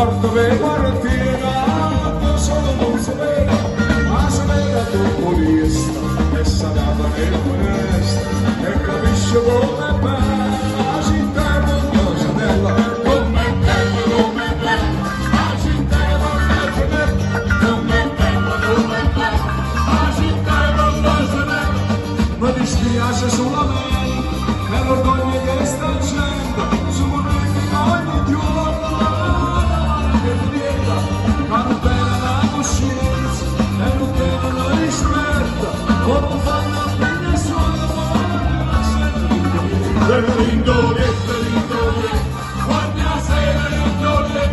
porto per partire, solo non sapeva, ma sapeva tu volista, e salata nel foresta, e capisce come è bella, la città è molto genella, come è bella, come è bella, la città è molto genella, come è bella, come è bella, la città è molto genella, mi dispiace solamente per l'orgoglio che sta facendo, su ogni giorno che vieta, ma non bene la coscienza e non bene la rispetta, o non fanno più nessuno, Ringolie, quando sera ringolie,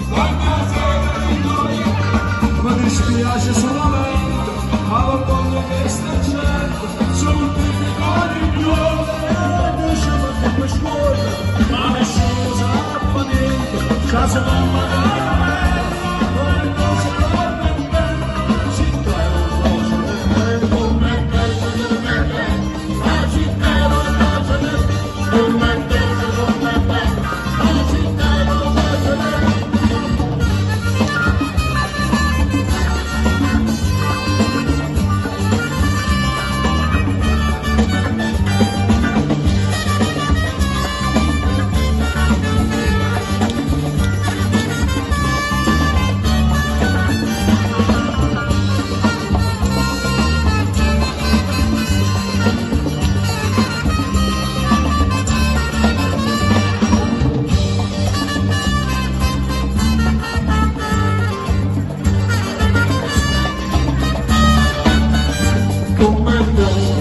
quando sera ringolie, mi dispiace solamente, ma l'orgoglio che sta facendo, sono tipico ogni giorno, ma nessuno sa niente, caso non magari non si torna bene, città è un posto bene, come è bella, la città è un posto bene, come è bella, la città è un posto bene.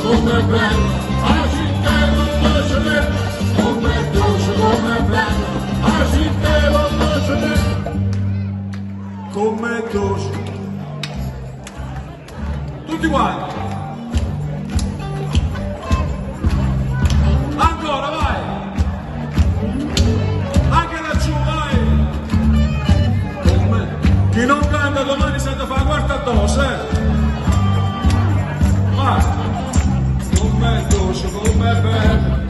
Come è bella, la città è molto genella, come è dolce, come è bella, la città è molto genella, come è dolce. Tutti quanti. Ancora, vai. Anche laggiù, vai. Come? Chi non canta domani sente fa la quarta dose, vai. Come è dolce, come è bella,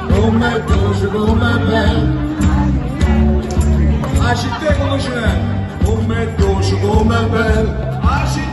come è dolce, come è bella, la città conosce, come è dolce, come è bella, la città